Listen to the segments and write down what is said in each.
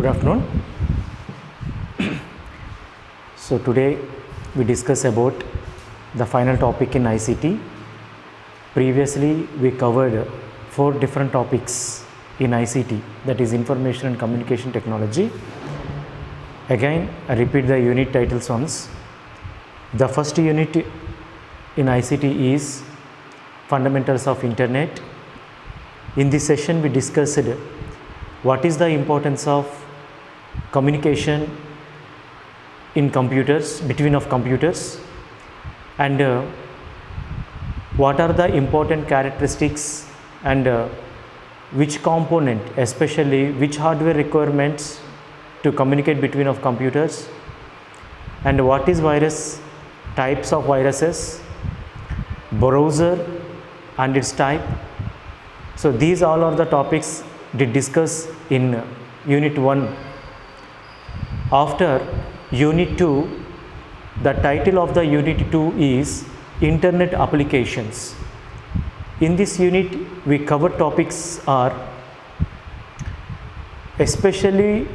Good afternoon. So today we discuss about the final topic in ICT. Previously we covered 4 different topics in ICT, that is Information and Communication Technology. Again I repeat the unit titles once. The first unit in ICT is Fundamentals of Internet. In this session we discussed what is the importance of communication in computers, between of computers, and what are the important characteristics and which component, especially which hardware requirements to communicate between of computers, and what is virus, types of viruses, browser and its type. So these all are the topics we discuss in unit 1. After unit 2, the title of the unit 2 is Internet Applications. In this unit we cover topics are, especially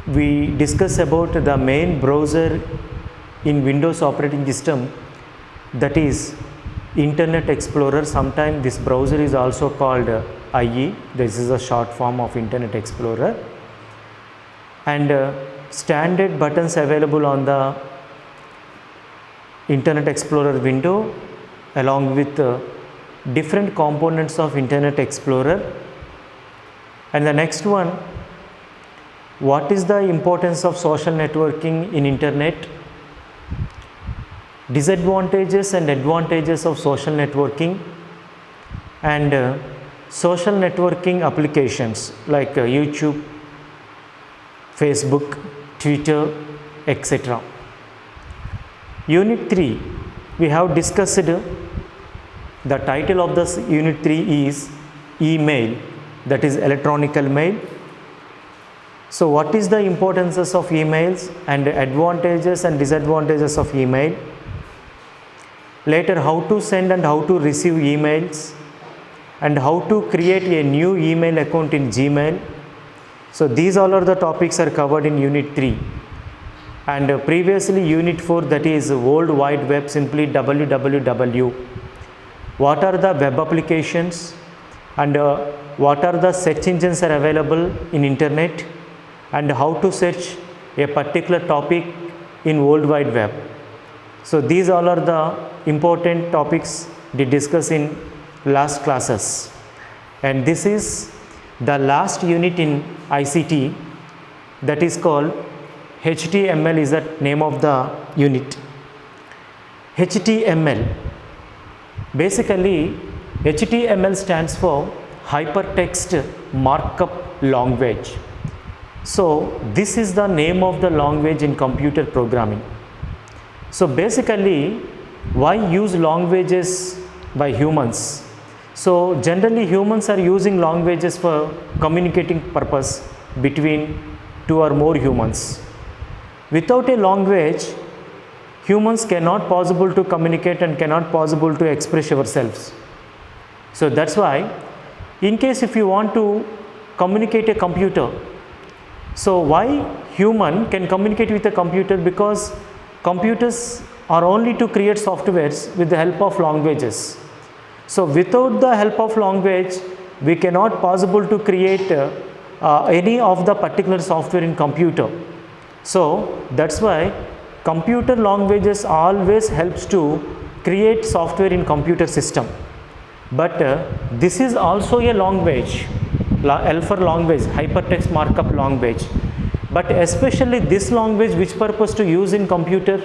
we discuss about the main browser in Windows operating system, that is Internet Explorer. Sometimes this browser is also called IE. This is a short form of Internet Explorer, and standard buttons available on the Internet Explorer window along with different components of Internet Explorer. And the next one, what is the importance of social networking in Internet, disadvantages and advantages of social networking, and social networking applications like YouTube, Facebook, Twitter, etc. Unit 3, we have discussed, the title of this unit 3 is email, that is electronical mail. So what is the importances of emails and advantages and disadvantages of email? Later, how to send and how to receive emails, and how to create a new email account in Gmail. So these all are the topics are covered in unit 3. And previously unit 4, that is World Wide Web, simply www. What are the web applications, and what are the search engines are available in Internet, and how to search a particular topic in World Wide Web. So these all are the important topics we discuss in last classes, and this is the last unit in ICT, that is called HTML is the name of the unit. HTML, basically HTML stands for Hypertext Markup Language. So this is the name of the language in computer programming. So basically, why use languages by humans? So generally humans are using languages for communicating purpose between 2 or more humans. Without a language, humans cannot possible to communicate and cannot possible to express ourselves. So that's why, in case if you want to communicate a computer, so why human can communicate with a computer? Because computers are only to create softwares with the help of languages. So without the help of language, we cannot possible to create any of the particular software in computer. So that's why computer languages always helps to create software in computer system. But this is also a language, L4 language, hypertext markup language. But especially this language, which purpose to use in computer?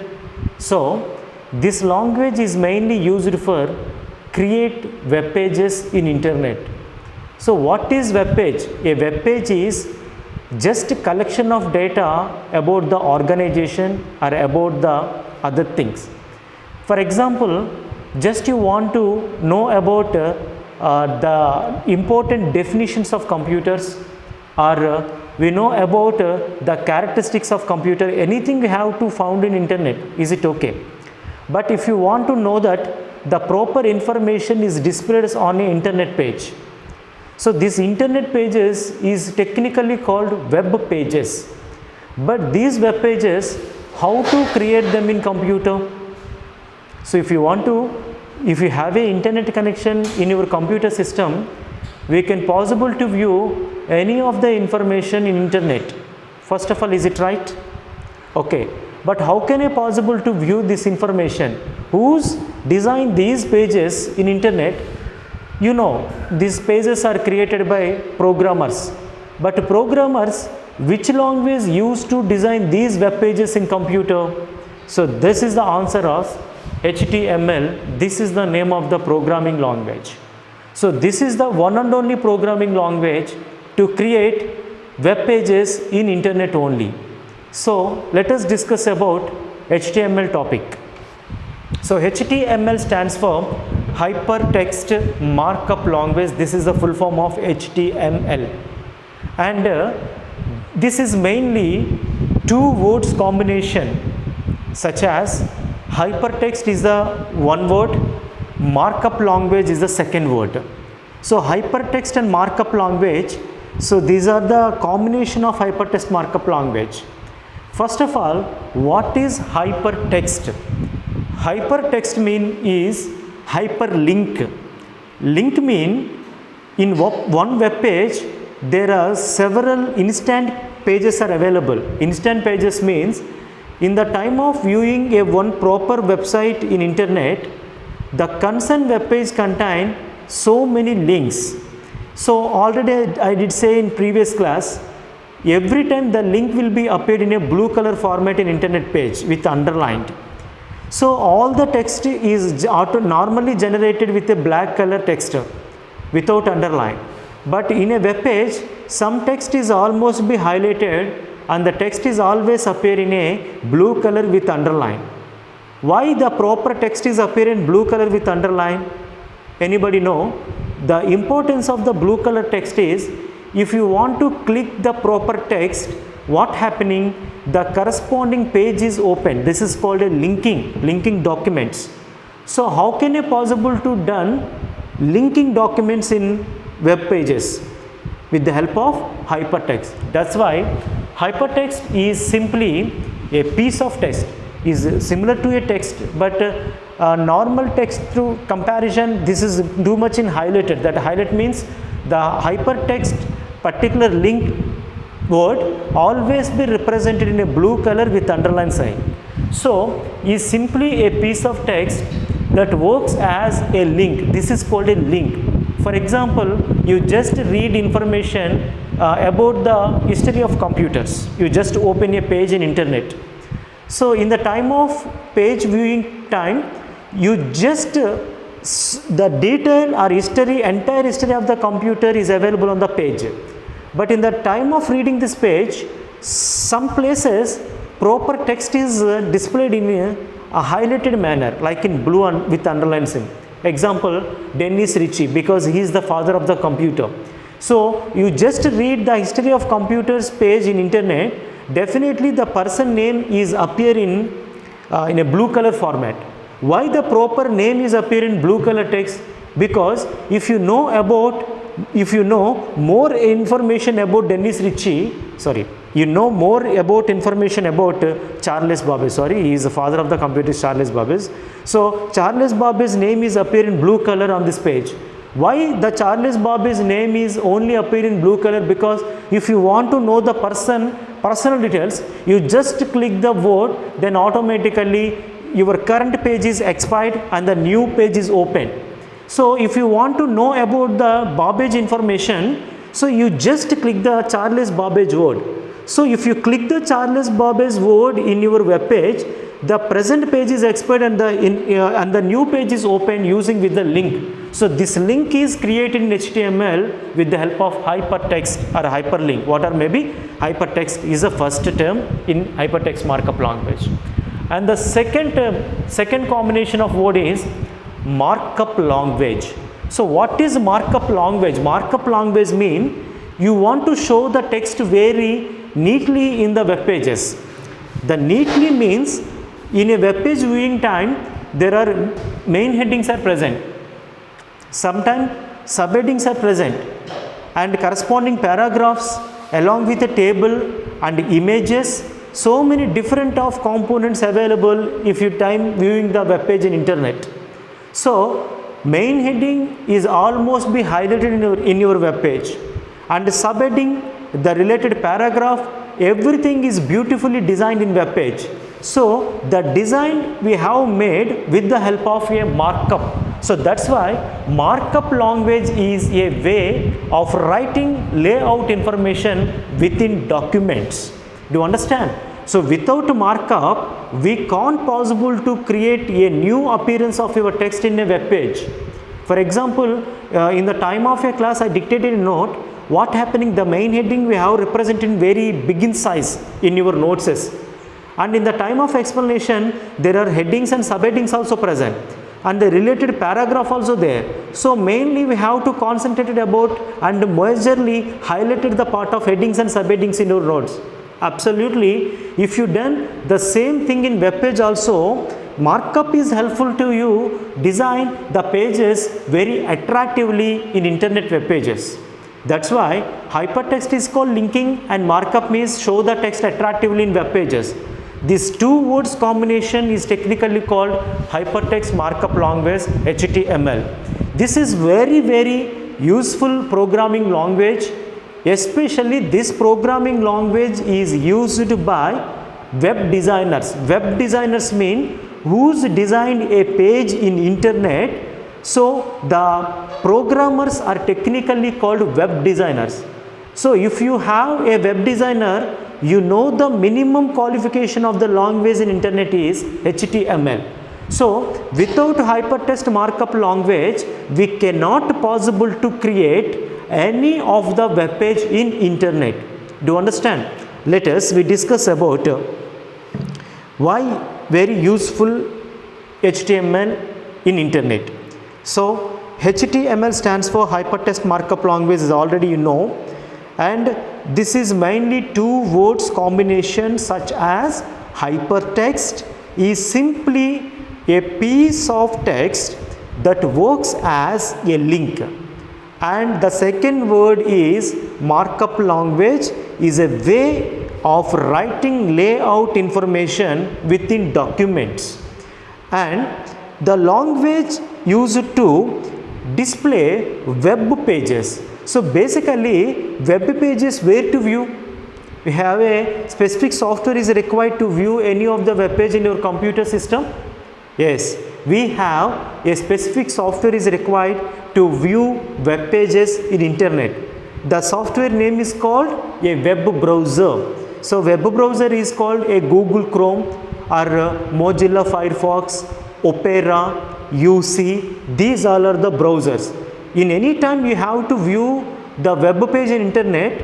So this language is mainly used for create web pages in Internet. So what is web page? A web page is just a collection of data about the organization or about the other things. For example, just you want to know about the important definitions of computers, or we know about the characteristics of computer, anything we have to found in Internet, is it okay? But if you want to know that the proper information is displayed on an Internet page, So this internet pages is technically called web pages. But these web pages, how to create them in computer? So if you have a internet connection in your computer system, we can possible to view any of the information in internet. First of all, is it right? Okay. But how can I possible to view this information? Who's designed these pages in internet? You know, these pages are created by programmers. But programmers, which language used to design these web pages in computer? So this is the answer of HTML. This is the name of the programming language. So this is the one and only programming language to create web pages in internet only. So let us discuss about HTML topic. So HTML stands for Hypertext Markup Language. This is the full form of HTML. And this is mainly two words combination, such as hypertext is the one word, markup language is the second word. So hypertext and markup language, so these are the combination of hypertext markup language. First of all, what is hypertext? Hypertext is hyperlink. Link mean in one web page there are several instant pages are available. Instant pages means in the time of viewing a one proper website in internet, the concerned web page contain so many links. So already I did say in previous class, every time the link will be appeared in a blue color format in internet page with underlined. So all the text is normally generated with a black color text without underline. But in a web page, some text is almost be highlighted and the text is always appear in a blue color with underline. Why the proper text is appear in blue color with underline? Anybody know? The importance of the blue color text is, if you want to click the proper text, what happening? The corresponding page is open. This is called a linking documents. So how can you possible to done linking documents in web pages? With the help of hypertext. That's why hypertext is simply a piece of text, is similar to a text, but normal text to comparison, this is too much in highlighted. That highlight means the hypertext particular link word always be represented in a blue color with underline sign. So is simply a piece of text that works as a link. This is called a link. For example, you just read information about the history of computers. You just open a page in internet. So in the time of page viewing time, you just the detail or history, entire history of the computer is available on the page. But in the time of reading this page, some places proper text is displayed in a highlighted manner, like in blue and with underline sign. Example, Dennis Ritchie, because he is the father of the computer. So you just read the history of computers page in internet, definitely the person name is appear in a blue color format. Why the proper name is appear in blue color text? Because if you know more information about Dennis Ritchie, you know more about information about Charles Babbage, he is the father of the computer, Charles Babbage. So Charles Babbage's name is appear in blue color on this page. Why the Charles Babbage's name is only appear in blue color? Because if you want to know the personal details, you just click the word, then automatically your current page is expired and the new page is open. So if you want to know about the Babbage information, so you just click the Charles Babbage word. So if you click the Charles Babbage word in your web page, the present page is expired and the new page is open using with the link. So this link is created in HTML with the help of hypertext or hyperlink. What are maybe hypertext is the first term in hypertext markup language. And the second combination of word is markup language. So what is markup language? Markup language mean you want to show the text very neatly in the web pages. The neatly means in a web page viewing time, there are main headings are present. Sometimes subheadings are present. and corresponding paragraphs along with a table and images. So many different of components available if you time viewing the web page in internet. So main heading is almost be highlighted in your web page, and subheading, the related paragraph, everything is beautifully designed in web page. So the design we have made with the help of a markup. So that's why markup language is a way of writing layout information within documents. Do you understand? So without markup, we can't possible to create a new appearance of your text in a web page. For example, in the time of a class, I dictated a note. What happening? The main heading we have represented very big in size in your notes. And in the time of explanation, there are headings and subheadings also present, and the related paragraph also there. So mainly we have to concentrate about and majorly highlighted the part of headings and subheadings in your notes. Absolutely, if you done the same thing in web page also, markup is helpful to you design the pages very attractively in internet web pages. That's why hypertext is called linking and markup means show the text attractively in web pages. These two words combination is technically called hypertext markup language, HTML. This is very useful programming language. Especially this programming language is used by web designers. Web designers mean who's designed a page in internet. So the programmers are technically called web designers. So if you have a web designer, you know the minimum qualification of the language in internet is HTML. So without hypertext markup language, we cannot possible to create any of the web page in internet. Do you understand? Let us we discuss about why very useful HTML in internet. So HTML stands for hypertext markup language, is already you know, and this is mainly two words combination such as hypertext is simply a piece of text that works as a link, and the second word is markup language is a way of writing layout information within documents, and the language used to display web pages. So basically web pages where to view, we have a specific software is required to view any of the web page in your computer system. Yes, we have a specific software is required to view web pages in internet. The software name is called a web browser. So web browser is called a Google Chrome or Mozilla Firefox, Opera, UC. These all are the browsers. In any time you have to view the web page in internet,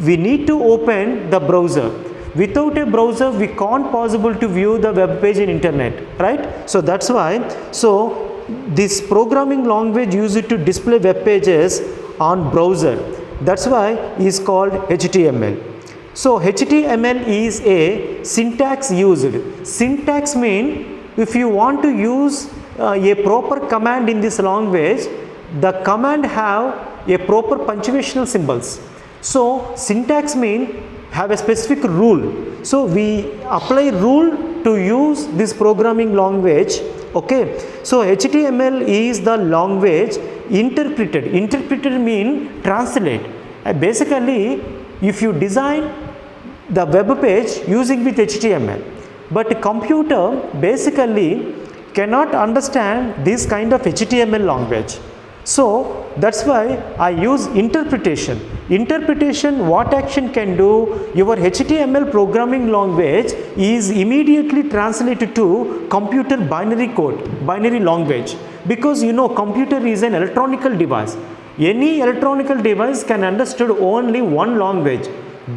we need to open the browser. Without a browser, we can't possible to view the web page in internet, right? So that's why, so this programming language used to display web pages on browser. That's why is called HTML. So HTML is a syntax used. Syntax mean if you want to use a proper command in this language, the command have a proper punctuational symbols. So syntax mean have a specific rule. So we apply rule to use this programming language. Okay. So HTML is the language interpreted. Interpreted mean translate. Basically, if you design the web page using with HTML, but computer basically cannot understand this kind of HTML language. So that's why I use interpretation. Interpretation, what action can do, your HTML programming language is immediately translated to computer binary code, binary language, because you know computer is an electronic device. Any electronic device can understand only one language,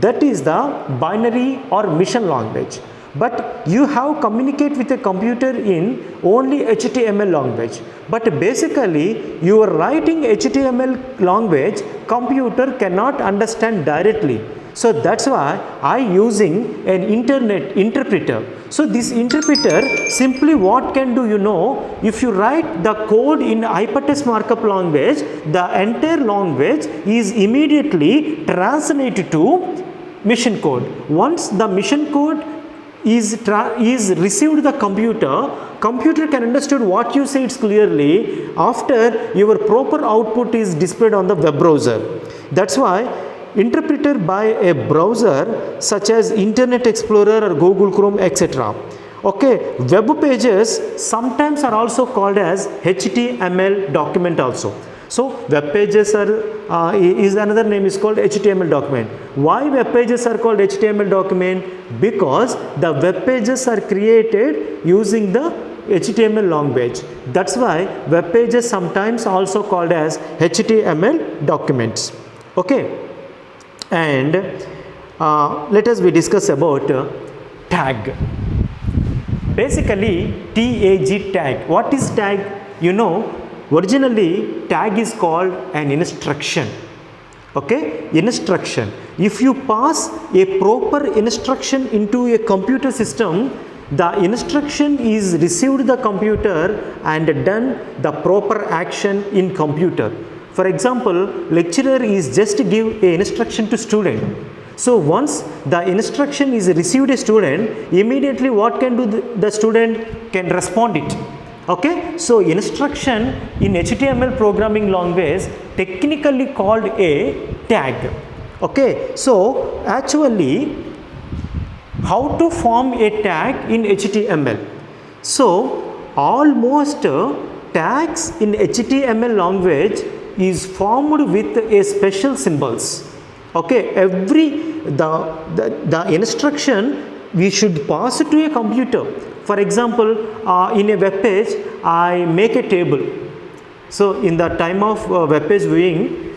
that is the binary or mission language. But you have communicate with a computer in only HTML language. But basically you are writing HTML language, computer cannot understand directly. So that's why I using an internet interpreter. So this interpreter simply what can do, you know, if you write the code in hypertext markup language, the entire language is immediately translated to machine code. Once the machine code is received the computer can understand what you say clearly after your proper output is displayed on the web browser. That's why interpreter by a browser such as Internet Explorer or Google Chrome, etc. Okay, web pages sometimes are also called as HTML document also. So web pages are is another name is called HTML document. Why web pages are called HTML document? Because the web pages are created using the HTML language. That's why web pages sometimes also called as HTML documents. Okay, and let us discuss about tag. Basically, TAG, tag. What is tag? You know, originally tag is called an instruction. Okay, instruction. If you pass a proper instruction into a computer system, the instruction is received the computer and done the proper action in computer. For example, lecturer is just give a instruction to student. So once the instruction is received a student, immediately what can do the student can respond it. Okay, so instruction in HTML programming language technically called a tag. Okay, so actually how to form a tag in HTML? So almost tags in HTML language is formed with a special symbols. Okay, the instruction we should pass it to a computer. For example, in a web page, I make a table. So in the time of web page viewing,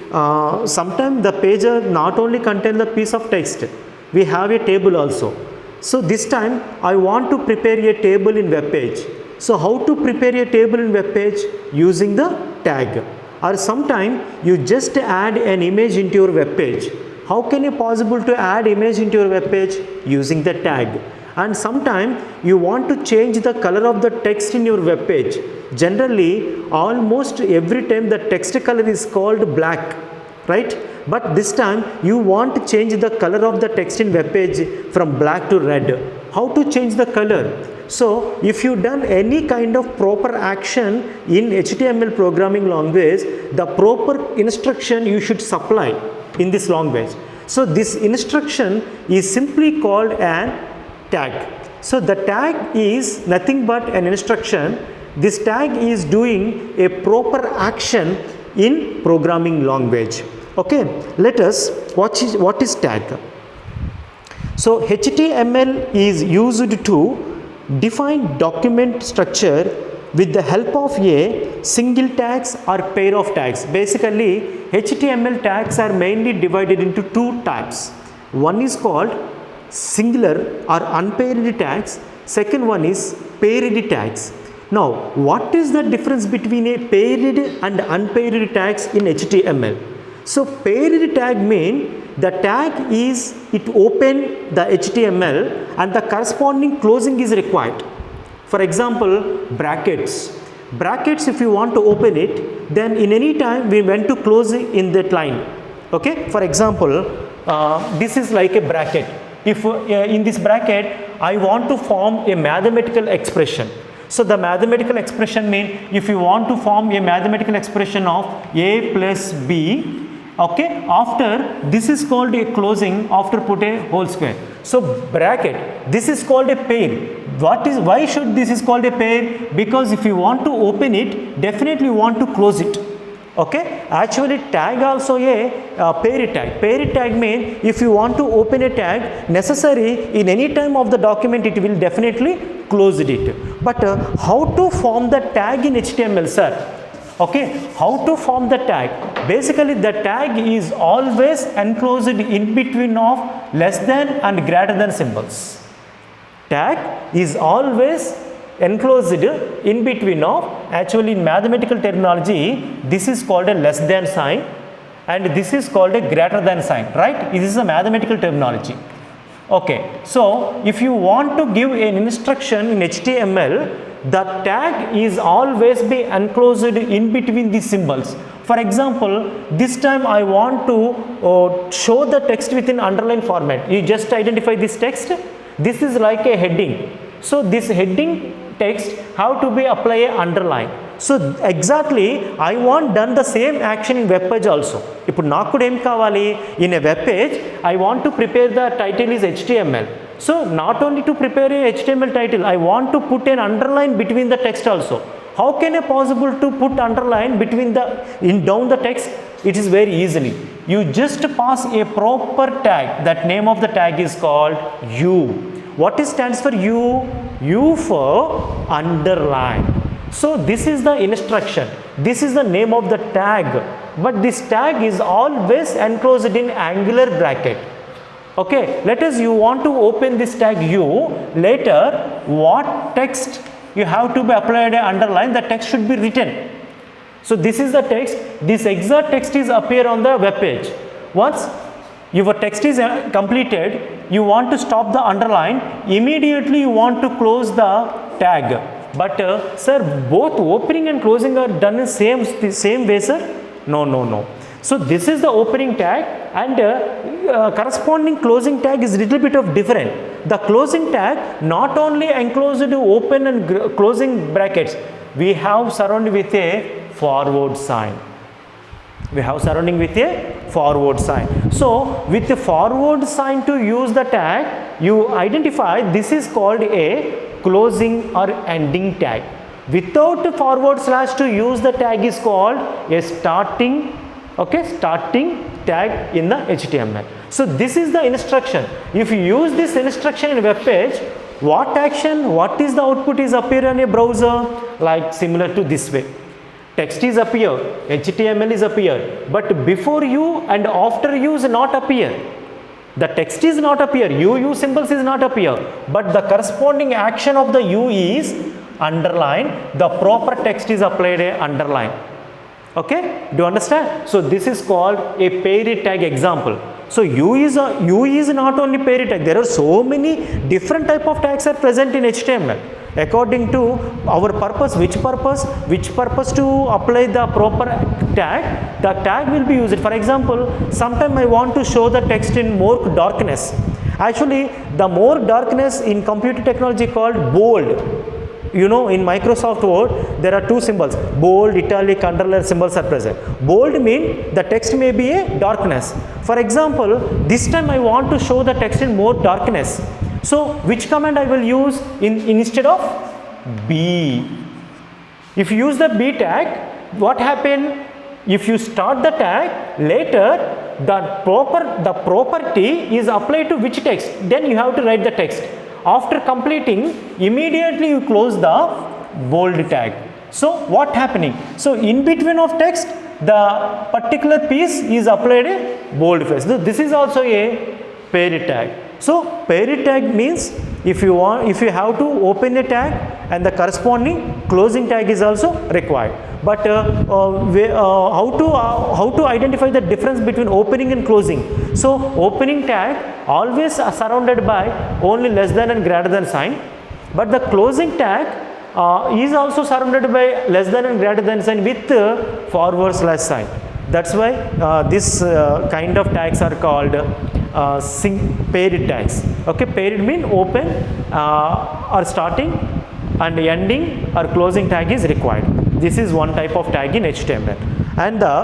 sometimes the page not only contain the piece of text, we have a table also. So this time I want to prepare a table in web page. So how to prepare a table in web page? Using the tag. Or sometime you just add an image into your web page. How can it possible to add image into your web page? Using the tag. And sometime you want to change the color of the text in your web page. Generally, almost every time the text color is called black, right? But this time you want to change the color of the text in web page from black to red. How to change the color? So if you done any kind of proper action in HTML programming language, the proper instruction you should supply in this language. So this instruction is simply called an tag. So the tag is nothing but an instruction. This tag is doing a proper action in programming language. Okay, let us what is tag. So HTML is used to define document structure with the help of a single tags or pair of tags. Basically, HTML tags are mainly divided into two types. One is called singular or unpaired tags. Second one is paired tags. Now, what is the difference between a paired and unpaired tags in HTML? So, paired tag mean the tag is it open the HTML and the corresponding closing is required. For example, brackets. Brackets, if you want to open it, then in any time we want to close it in that line. Okay. For example, this is like a bracket. If in this bracket I want to form a mathematical expression. So the mathematical expression means if you want to form a mathematical expression of a plus b, okay, after this is called a closing, after put a whole square. So bracket, this is called a pair. Why should this is called a pair? Because if you want to open it, definitely you want to close it. Okay, actually tag also a pair tag. Pair tag means if you want to open a tag, necessary in any time of the document it will definitely close it. But how to form the tag in HTML, sir? Okay, how to form the tag? Basically the tag is always enclosed in between of less than and greater than symbols. Tag is always enclosed in between of, actually in mathematical terminology this is called a less than sign, and this is called a greater than sign, right? This is a mathematical terminology. Okay, so if you want to give an instruction in HTML, the tag is always be enclosed in between these symbols. For example, this time I want to show the text within underline format. You just identify this text. This is like a heading. So this heading text have to be apply a underline. So exactly I want done the same action in web page also. ఇప్పుడు నాకు కూడా ఏం కావాలి, in a web page I want to prepare the title is HTML. So not only to prepare a HTML title, I want to put an underline between the text also. How can I possible to put underline between the down the text? It is very easily. You just pass a proper tag. That name of the tag is called U. What is stands for U? U for underline. So this is the instruction. This is the name of the tag. But this tag is always enclosed in angular bracket. Okay, let us you want to open this tag U. Later, what text you have to be applied a underline, the text should be written. So this is the text. This exact text is appear on the web page. Once your text is completed, you want to stop the underline, immediately you want to close the tag. But sir, both opening and closing are done in same way, sir? No. So this is the opening tag, and corresponding closing tag is little bit of different. The closing tag not only enclosed open and closing brackets, we have surrounded with a forward sign. We have surrounding with a forward sign. So with the forward sign to use the tag, you identify this is called a closing or ending tag. Without a forward slash to use the tag is called a starting, starting tag in the HTML. So this is the instruction. If you use this instruction in a web page, what action, what is the output is appear on a browser, like similar to this way. Text is appear, HTML is appear, but before you and after you is not appear. The text is not appear, U symbols is not appear, but the corresponding action of the U is underline, the proper text is applied a underline. Okay, do you understand? So this is called a paired tag example. So U is not only paired tag, there are so many different type of tags are present in HTML. According to our purpose, which purpose to apply the proper tag, the tag will be used. For example, sometime I want to show the text in more darkness. Actually, the more darkness in computer technology called bold. You know, in Microsoft Word, there are two symbols, bold, italic, underline symbols are present. Bold means the text may be a darkness. For example, this time I want to show the text in more darkness. So which command I will use instead of B? If you use the B tag, what happen? If you start the tag, later the property is applied to which text, then you have to write the text. After completing, immediately you close the bold tag. So what happening? So in between of text, the particular piece is applied a bold face. This is also a paired tag. So paired tag means if you have to open a tag and the corresponding closing tag is also required. But how to identify the difference between opening and closing? So opening tag always surrounded by only less than and greater than sign, but the closing tag is also surrounded by less than and greater than sign with forward slash sign. That's why this kind of tags are called paired tags. Okay, paired mean open or starting and ending or closing tag is required. This is one type of tag in HTML. And the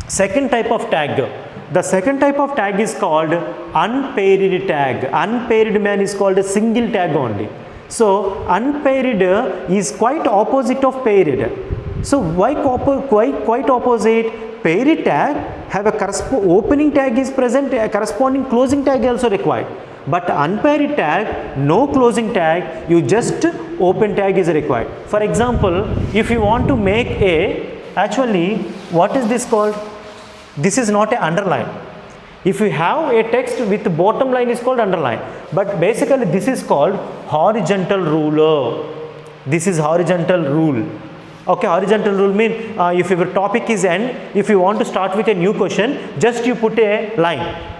second type of tag is called unpaired tag. Unpaired man is called a single tag only. So unpaired is quite opposite of paired. So why quite opposite? Paired tag have a opening tag is present, a corresponding closing tag also required. But unpaired tag, no closing tag, you just open tag is required. For example, if you want to make actually what is this called? This is not a underline. If you have a text with bottom line is called underline, but basically this is called horizontal ruler. This is horizontal rule. Okay, horizontal rule mean if your topic is end, if you want to start with a new question, just you put a line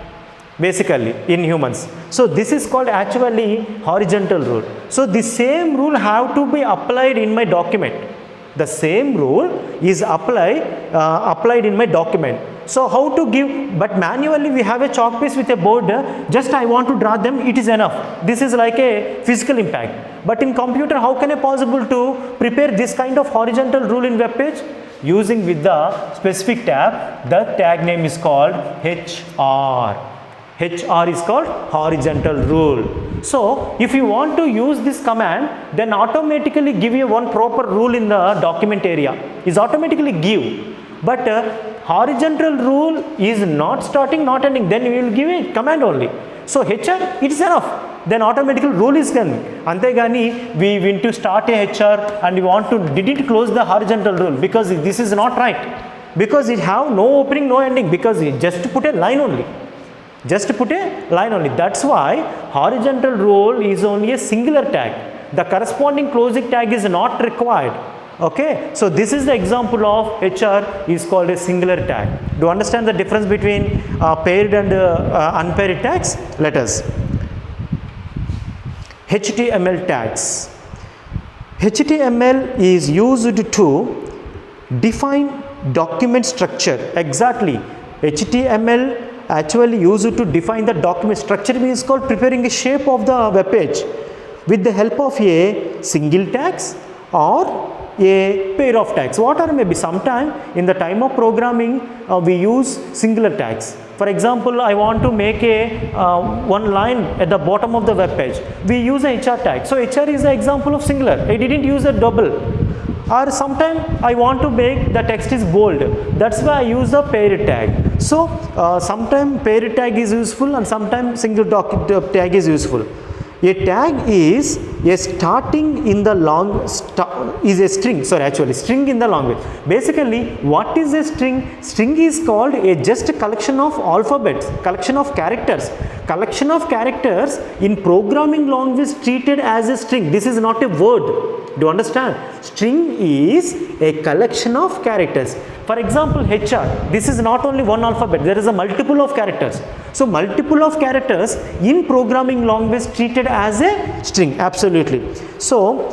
basically in humans. So this is called actually horizontal rule. So the same rule have to be applied in my document. The same rule is applied in my document. So how to give, but manually we have a chalk piece with a board, just I want to draw them, it is enough. This is like a physical impact. But in computer, how can I possible to prepare this kind of horizontal rule in web page? Using with the specific tab, the tag name is called HR. HR is called horizontal rule. So if you want to use this command, then automatically give you one proper rule in the document area, is automatically give. But horizontal rule is not starting, not ending, then you will give a command only. So HR, it is enough. Then automatically rule is done. Antegani, we want to start a HR and we want to didn't close the horizontal rule, because this is not right. Because it have no opening, no ending, because it just put a line only. Just put a line only. That's why horizontal rule is only a singular tag. The corresponding closing tag is not required. Okay, so this is the example of HR is called a singular tag. Do you understand the difference between paired and unpaired tags? Let us. HTML tags. HTML is used to define document structure. Exactly. HTML actually used to define the document structure, means called preparing a shape of the web page with the help of a single tags or a pair of tags. What are maybe sometime in the time of programming we use singular tags. For example, I want to make a one line at the bottom of the web page. We use a HR tag. So HR is the example of singular. I didn't use a double. Or sometime I want to make the text is bold. That's why I use the paired tag. So sometime paired tag is useful and sometimes single tag is useful. A tag is a starting in the long is a string. Sorry, actually string in the language. Basically, what is a string? String is called a just a collection of alphabets, collection of characters. Collection of characters in programming language treated as a string. This is not a word. Do you understand? String is a collection of characters. For example, HR, this is not only one alphabet, there is a multiple of characters. So multiple of characters in programming language treated as a string. Absolutely. So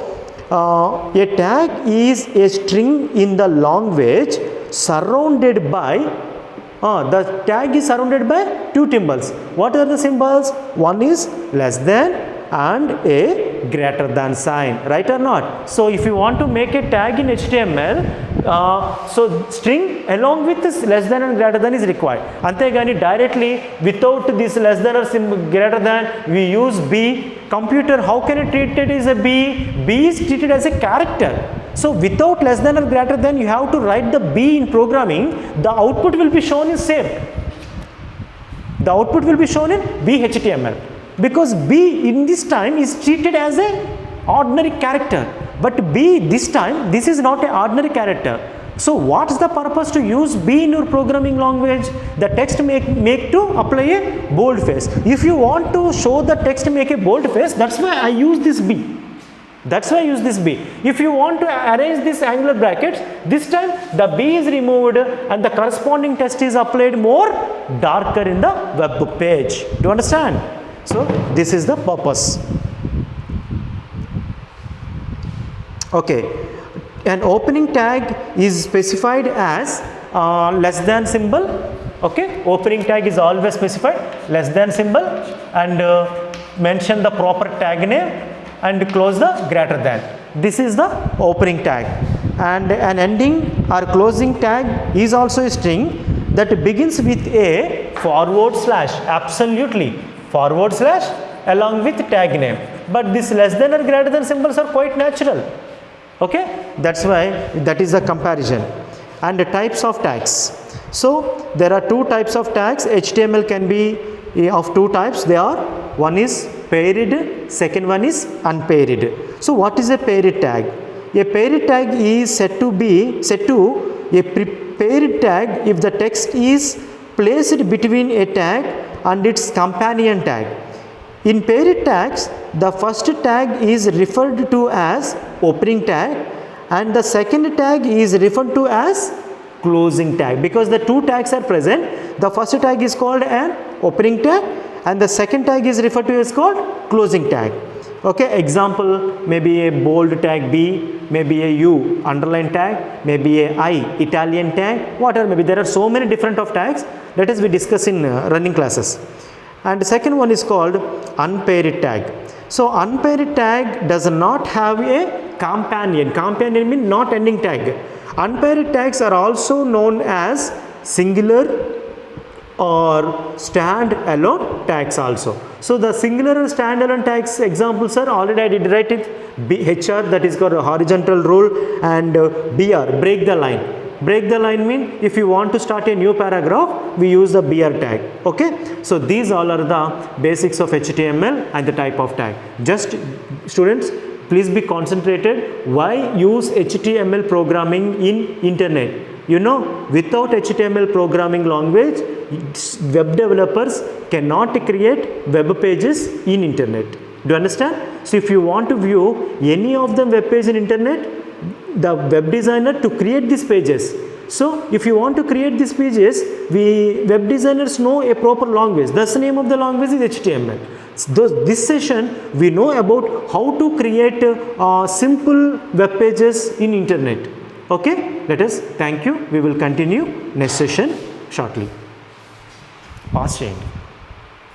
a tag is a string in the language surrounded by the tag is surrounded by two symbols. What are the symbols? One is less than and a greater than sign, right or not? So if you want to make a tag in HTML, so string along with this less than and greater than is required. Antegani directly without this less than or greater than we use B. Computer, how can it treat it as a B? B is treated as a character. So without less than or greater than, you have to write the B in programming. The output will be shown in same. The output will be shown in B HTML. Because B in this time is treated as a ordinary character, but B this time, this is not an ordinary character. So what's the purpose to use B in your programming language? The text make to apply a bold face. If you want to show the text make a bold face, that's why I use this B. That's why I use this B. If you want to arrange this angular brackets, this time the B is removed and the corresponding text is applied more darker in the web page. Do you understand? So this is the purpose. Okay, an opening tag is specified as less than symbol. Okay, opening tag is always specified less than symbol, and mention the proper tag name and close the greater than. This is the opening tag, and an ending or closing tag is also a string that begins with a forward slash. Absolutely. Forward slash along with tag name, but this less than or greater than symbols are quite natural. Okay, that's why that is a comparison. And the types of tags. So there are two types of tags. HTML can be of two types. They are, one is paired, second one is unpaired. So what is a paired tag? A paired tag is set to a paired tag if the text is placed between a tag and its companion tag. In paired tags, the first tag is referred to as opening tag and the second tag is referred to as closing tag, because the two tags are present. The first tag is called an opening tag and the second tag is referred to as called closing tag. Okay, example, maybe a bold tag B, maybe a U underline tag, maybe a I Italian tag, whatever maybe. There are so many different of tags. Let us we discuss in running classes. And the second one is called unpaired tag. So unpaired tag does not have a companion. Companion means not ending tag. Unpaired tags are also known as singular or stand-alone tags also. So the singular and stand-alone tags examples are already I did write it. HR, that is called a horizontal rule, and BR, break the line. Break the line mean if you want to start a new paragraph, we use the BR tag. Okay, so these all are the basics of HTML and the type of tag. Just students, please be concentrated. Why use HTML programming in internet? You know, without HTML programming language, web developers cannot create web pages in internet. Do you understand? So if you want to view any of the web page in internet, the web designer to create these pages. So if you want to create these pages, we web designers know a proper language. That's the name of the language is HTML. So this session we know about how to create simple web pages in internet. Okay, let us thank you. We will continue next session shortly. Pause change.